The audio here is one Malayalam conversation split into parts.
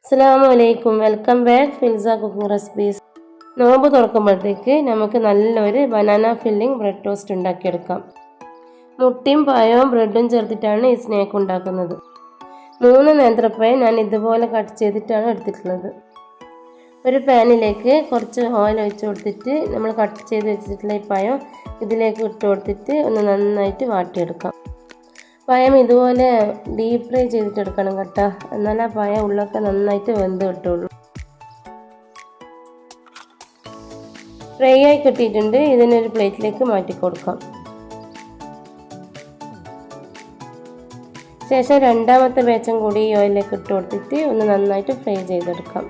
അസ്സലാമലൈക്കും, വെൽക്കം ബാക്ക് ഫിൽസ കുക്കിംഗ് റെസിപ്പീസ്. നോമ്പ് തുറക്കുമ്പോഴത്തേക്ക് നമുക്ക് നല്ലൊരു ബനാന ഫില്ലിംഗ് ബ്രെഡ് ടോസ്റ്റ് ഉണ്ടാക്കിയെടുക്കാം. മുട്ടയും പഴവും ബ്രെഡും ചേർത്തിട്ടാണ് ഈ സ്നാക്ക് ഉണ്ടാക്കുന്നത്. 3 നേന്ത്രപ്പഴം ഞാൻ ഇതുപോലെ കട്ട് ചെയ്തിട്ടാണ് എടുത്തിട്ടുള്ളത്. ഒരു പാനിലേക്ക് കുറച്ച് ഓയിൽ ഒഴിച്ച് കൊടുത്തിട്ട് നമ്മൾ കട്ട് ചെയ്ത് വെച്ചിട്ടുള്ള ഈ പഴം ഇതിലേക്ക് ഇട്ട് കൊടുത്തിട്ട് ഒന്ന് നന്നായിട്ട് വാട്ടിയെടുക്കാം. പഴം ഇതുപോലെ ഡീപ്പ് ഫ്രൈ ചെയ്തിട്ടെടുക്കണം കേട്ടോ, എന്നാൽ ആ പഴം ഉള്ളൊക്കെ നന്നായിട്ട് വെന്ത് കിട്ടുള്ളൂ. ഫ്രൈ ആയി കിട്ടിയിട്ടുണ്ട്. ഇതിനൊരു പ്ലേറ്റിലേക്ക് മാറ്റി കൊടുക്കാം. ശേഷം രണ്ടാമത്തെ ബാച്ചും കൂടി ഈ ഓയിലേക്ക് ഇട്ട് കൊടുത്തിട്ട് ഒന്ന് നന്നായിട്ട് ഫ്രൈ ചെയ്തെടുക്കാം.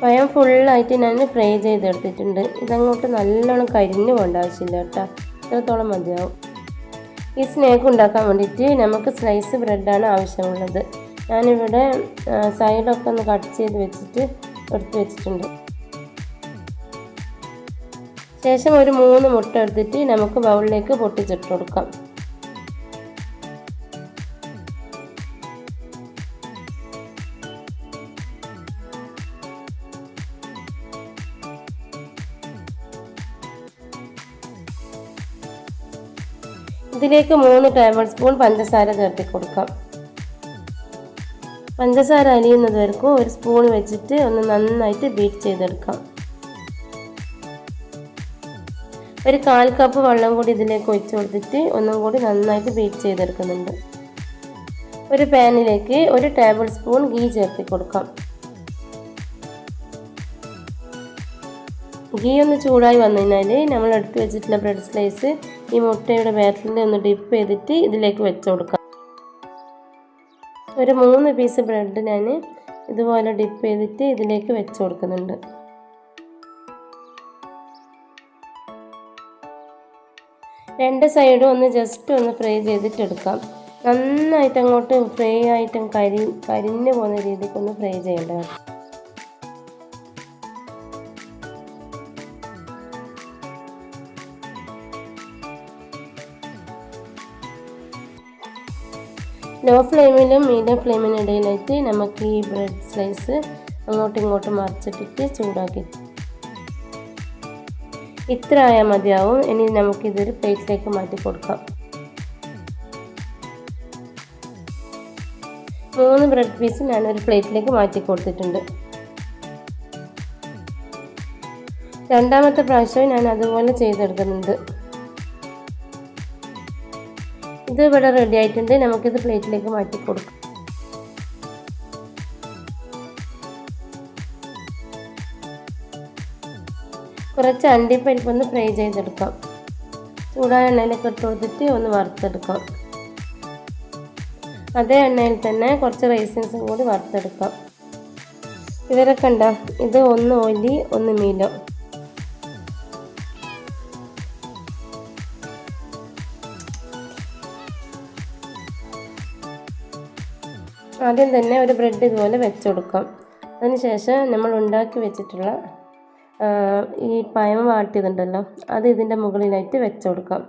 പഴം ഫുള്ളായിട്ട് ഞാൻ ഫ്രൈ ചെയ്തെടുത്തിട്ടുണ്ട്. ഇതങ്ങോട്ട് നല്ലോണം കരിഞ്ഞു പോകേണ്ട ആവശ്യമില്ല കേട്ടോ, ഇത്രത്തോളം മതിയാവും. ഈ സ്നാക്ക് ഉണ്ടാക്കാൻ വേണ്ടിയിട്ട് നമുക്ക് സ്ലൈസ് ബ്രെഡാണ് ആവശ്യമുള്ളത്. ഞാനിവിടെ സൈഡൊക്കെ ഒന്ന് കട്ട് ചെയ്ത് വെച്ചിട്ട് എടുത്ത് വെച്ചിട്ടുണ്ട്. ശേഷം ഒരു 3 മുട്ട എടുത്തിട്ട് നമുക്ക് ബൗളിലേക്ക് പൊട്ടിച്ചിട്ട് കൊടുക്കാം. ഇതിലേക്ക് 3 ടേബിൾ സ്പൂൺ പഞ്ചസാര ചേർത്തി കൊടുക്കാം. പഞ്ചസാര അലിയുന്നത് വരെക്കും ഒരു സ്പൂൺ വെച്ചിട്ട് ഒന്ന് നന്നായിട്ട് ബീറ്റ് ചെയ്തെടുക്കാം. ഒരു 1/4 കപ്പ് വെള്ളം കൂടി ഇതിലേക്ക് ഒഴിച്ച് കൊടുത്തിട്ട് ഒന്നും കൂടി നന്നായിട്ട് ബീറ്റ് ചെയ്തെടുക്കുന്നുണ്ട്. ഒരു പാനിലേക്ക് 1 ടേബിൾ സ്പൂൺ ഗീ ചേർത്തി കൊടുക്കാം. ഗീ ഒന്ന് ചൂടായി വന്നു കഴിഞ്ഞാൽ നമ്മൾ എടുത്ത് വെച്ചിട്ടുള്ള ബ്രെഡ് സ്ലൈസ് ഈ മുട്ടയുടെ ബാറ്ററിൽ ഒന്ന് ഡിപ്പ് ചെയ്തിട്ട് ഇതിലേക്ക് വെച്ച് കൊടുക്കാം. ഒരു 3 പീസ് ബ്രെഡ് ഞാൻ ഇതുപോലെ ഡിപ്പ് ചെയ്തിട്ട് ഇതിലേക്ക് വെച്ച് കൊടുക്കുന്നുണ്ട്. രണ്ട് സൈഡും ഒന്ന് ജസ്റ്റ് ഒന്ന് ഫ്രൈ ചെയ്തിട്ടെടുക്കാം. നന്നായിട്ട് അങ്ങോട്ട് ഫ്രൈ ആയിട്ടും കരിഞ്ഞു പോകുന്ന രീതിക്കൊന്ന് ഫ്രൈ ചെയ്യേണ്ടതാണ്. ലോ ഫ്ലെയിമിലും മീഡിയം ഫ്ലെയിമിനും ഇടയിലായിട്ട് നമുക്ക് ഈ ബ്രെഡ് സ്ലൈസ് അങ്ങോട്ടും ഇങ്ങോട്ടും മറിച്ചിട്ടിട്ട് ചൂടാക്കി ഇത്ര ആയാൽ മതിയാവും. ഇനി നമുക്കിതൊരു പ്ലേറ്റിലേക്ക് മാറ്റി കൊടുക്കാം. 3 ബ്രെഡ് പീസ് ഞാനൊരു പ്ലേറ്റിലേക്ക് മാറ്റി കൊടുത്തിട്ടുണ്ട്. രണ്ടാമത്തെ പ്രാവശ്യവും ഞാൻ അതുപോലെ ചെയ്തെടുക്കുന്നുണ്ട്. ഇത് ഇവിടെ റെഡി ആയിട്ടുണ്ട്. നമുക്കിത് പ്ലേറ്റിലേക്ക് മാറ്റി കൊടുക്കാം. കുറച്ച് അണ്ടിപ്പരിപ്പ് ഒന്ന് ഫ്രൈ ചെയ്തെടുക്കാം. ചൂടായ എണ്ണയിലേക്ക് ഇട്ട് കൊടുത്തിട്ട് ഒന്ന് വറുത്തെടുക്കാം. അതേ എണ്ണയിൽ തന്നെ കുറച്ച് റൈസിൻസും കൂടി വറുത്തെടുക്കാം. ഇവരൊക്കെ ഉണ്ടോ, ഇത് ഒന്ന് ഓയിലി ഒന്ന് മീലോ. ആദ്യം തന്നെ ഒരു ബ്രെഡ് ഇതുപോലെ വെച്ച് കൊടുക്കാം. അതിനുശേഷം നമ്മൾ ഉണ്ടാക്കി വെച്ചിട്ടുള്ള ഈ പഴം വാട്ടിയതുണ്ടല്ലോ അത് ഇതിൻ്റെ മുകളിലായിട്ട് വെച്ച് കൊടുക്കാം.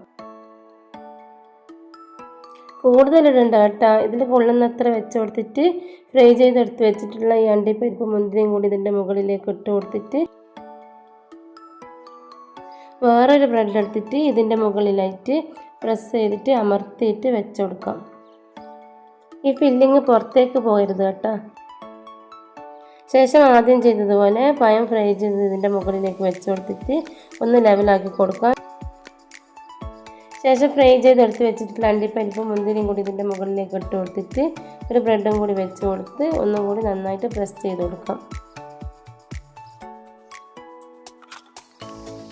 കൂടുതലിടണ്ട കേട്ടോ, ഇതിൽ കൊള്ളുന്നത്ര വെച്ച് കൊടുത്തിട്ട് ഫ്രൈ ചെയ്തെടുത്ത് വെച്ചിട്ടുള്ള ഈ അണ്ടിപ്പരിപ്പ് മുന്തിരിയും കൂടി ഇതിൻ്റെ മുകളിലേക്ക് ഇട്ട് കൊടുത്തിട്ട് വേറൊരു ബ്രെഡ് എടുത്തിട്ട് ഇതിൻ്റെ മുകളിലായിട്ട് പ്രസ് ചെയ്തിട്ട് അമർത്തിയിട്ട് വെച്ച് കൊടുക്കാം. ഈ ഫില്ലിങ് പുറത്തേക്ക് പോകരുത് കേട്ടോ. ശേഷം ആദ്യം ചെയ്തതുപോലെ പഴം ഫ്രൈ ചെയ്ത് ഇതിൻ്റെ മുകളിലേക്ക് വെച്ച് കൊടുത്തിട്ട് ഒന്ന് ലെവലാക്കി കൊടുക്കാം. ശേഷം ഫ്രൈ ചെയ്തെടുത്ത് വെച്ചിട്ടുള്ള അണ്ടിപ്പരിപ്പും മുന്തിരിയും കൂടി ഇതിൻ്റെ മുകളിലേക്ക് ഇട്ട് കൊടുത്തിട്ട് ഒരു ബ്രെഡും കൂടി വെച്ച് കൊടുത്ത് ഒന്നും കൂടി നന്നായിട്ട് പ്രസ് ചെയ്ത് കൊടുക്കാം.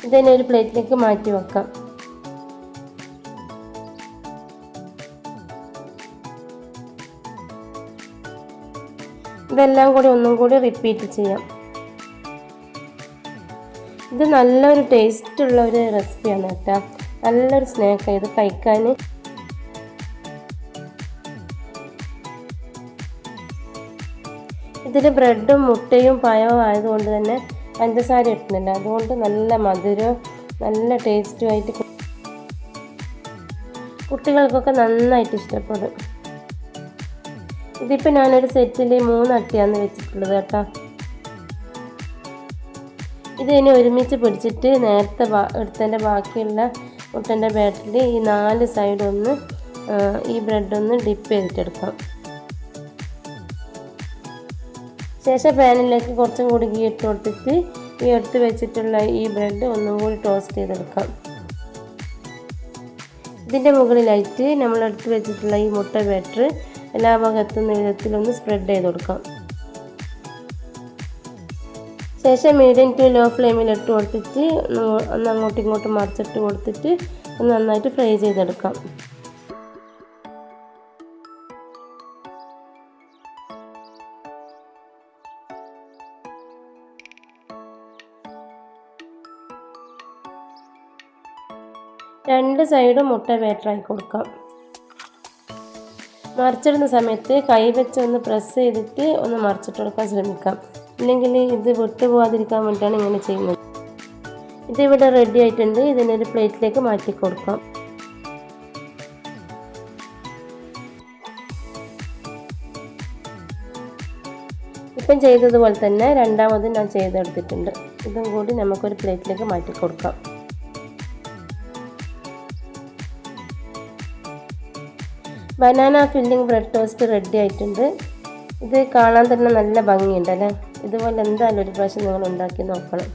ഇതിനെ ഒരു പ്ലേറ്റിലേക്ക് മാറ്റി വെക്കാം. ഇതെല്ലാം കൂടി ഒന്നും കൂടി റിപ്പീറ്റ് ചെയ്യാം. ഇത് നല്ലൊരു ടേസ്റ്റുള്ള ഒരു റെസിപ്പിയാണ് കേട്ടോ, നല്ലൊരു സ്നാക്കാണ് ഇത് കഴിക്കാൻ. ഇതിൽ ബ്രെഡും മുട്ടയും പഴവും ആയതുകൊണ്ട് തന്നെ പഞ്ചസാര ഇട്ടുന്നില്ല, അതുകൊണ്ട് നല്ല മധുരവും നല്ല ടേസ്റ്റുമായിട്ട് കുട്ടികൾക്കൊക്കെ നന്നായിട്ട് ഇഷ്ടപ്പെടും. ഇതിപ്പോൾ ഞാനൊരു സെറ്റിൽ 3 അട്ടിയാണ് വെച്ചിട്ടുള്ളത് കേട്ടോ. ഇതിനെ ഒരുമിച്ച് പിടിച്ചിട്ട് നേരത്തെ എടുത്തതിൻ്റെ ബാക്കിയുള്ള മുട്ടൻ്റെ ബാറ്ററിൽ ഈ 4 സൈഡൊന്ന് ഈ ബ്രെഡൊന്ന് ഡിപ്പ് ചെയ്തിട്ടെടുക്കാം. ശേഷം പാനിലേക്ക് കുറച്ചും കൂടി ഗീ ഇട്ട് കൊടുത്തിട്ട് ഈ എടുത്ത് വെച്ചിട്ടുള്ള ഈ ബ്രെഡ് ഒന്നും കൂടി ടോസ്റ്റ് ചെയ്തെടുക്കാം. ഇതിൻ്റെ മുകളിലായിട്ട് നമ്മൾ എടുത്ത് വെച്ചിട്ടുള്ള ഈ മുട്ട ബാറ്റർ എല്ലാ ഭാഗത്തുന്ന വിധത്തിലൊന്ന് സ്പ്രെഡ് ചെയ്ത് കൊടുക്കാം. ശേഷം മീഡിയം ടു ലോ ഫ്ലെയിമിൽ ഇട്ട് കൊടുത്തിട്ട് ഒന്ന് അങ്ങോട്ടും ഇങ്ങോട്ടും മറിച്ചിട്ട് കൊടുത്തിട്ട് ഒന്ന് നന്നായിട്ട് ഫ്രൈ ചെയ്തെടുക്കാം. രണ്ട് സൈഡും മുട്ട ബാറ്ററായി കൊടുക്കാം. മറിച്ചിടുന്ന സമയത്ത് കൈ വെച്ച് ഒന്ന് പ്രസ് ചെയ്തിട്ട് ഒന്ന് മറിച്ചിട്ട് കൊടുക്കാൻ ശ്രമിക്കാം. ഇല്ലെങ്കിൽ ഇത് വിട്ടുപോകാതിരിക്കാൻ വേണ്ടിയിട്ടാണ് ഇങ്ങനെ ചെയ്യുന്നത്. ഇതിവിടെ റെഡി ആയിട്ടുണ്ട്. ഇതിനൊരു പ്ലേറ്റിലേക്ക് മാറ്റി കൊടുക്കാം. ഇപ്പം ചെയ്തതുപോലെ തന്നെ രണ്ടാമത് ഞാൻ ചെയ്തെടുത്തിട്ടുണ്ട്. ഇതും കൂടി നമുക്കൊരു പ്ലേറ്റിലേക്ക് മാറ്റി കൊടുക്കാം. Banana filling bread toast ready ആയിട്ടുണ്ട്. ഇത് കാണാൻ തന്നെ നല്ല ഭംഗിയുണ്ടല്ലേ. ഇതുപോലെ എന്തായാലും ഒരു പ്രാവശ്യം നിങ്ങൾ ഉണ്ടാക്കി നോക്കണം.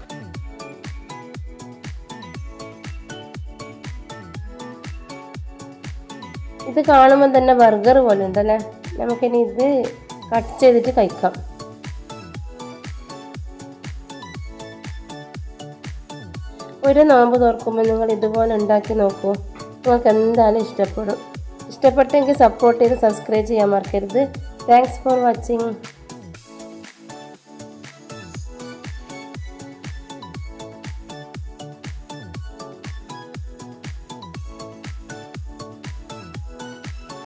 ഇത് കാണുമ്പോൾ തന്നെ ബർഗർ പോലെ ഉണ്ടല്ലേ. നമുക്കിനി ഇത് കട്ട് ചെയ്തിട്ട് കഴിക്കാം. ഒരു നോമ്പ് തുറക്കുമ്പോൾ നിങ്ങൾ ഇതുപോലെ ഉണ്ടാക്കി നോക്കൂ. നിങ്ങൾക്ക് എന്തായാലും ഇഷ്ടപ്പെടും. ഇഷ്ടപ്പെട്ടെങ്കിൽ സപ്പോർട്ട് ചെയ്ത് സബ്സ്ക്രൈബ് ചെയ്യാൻ മറക്കരുത്. Thanks for watching.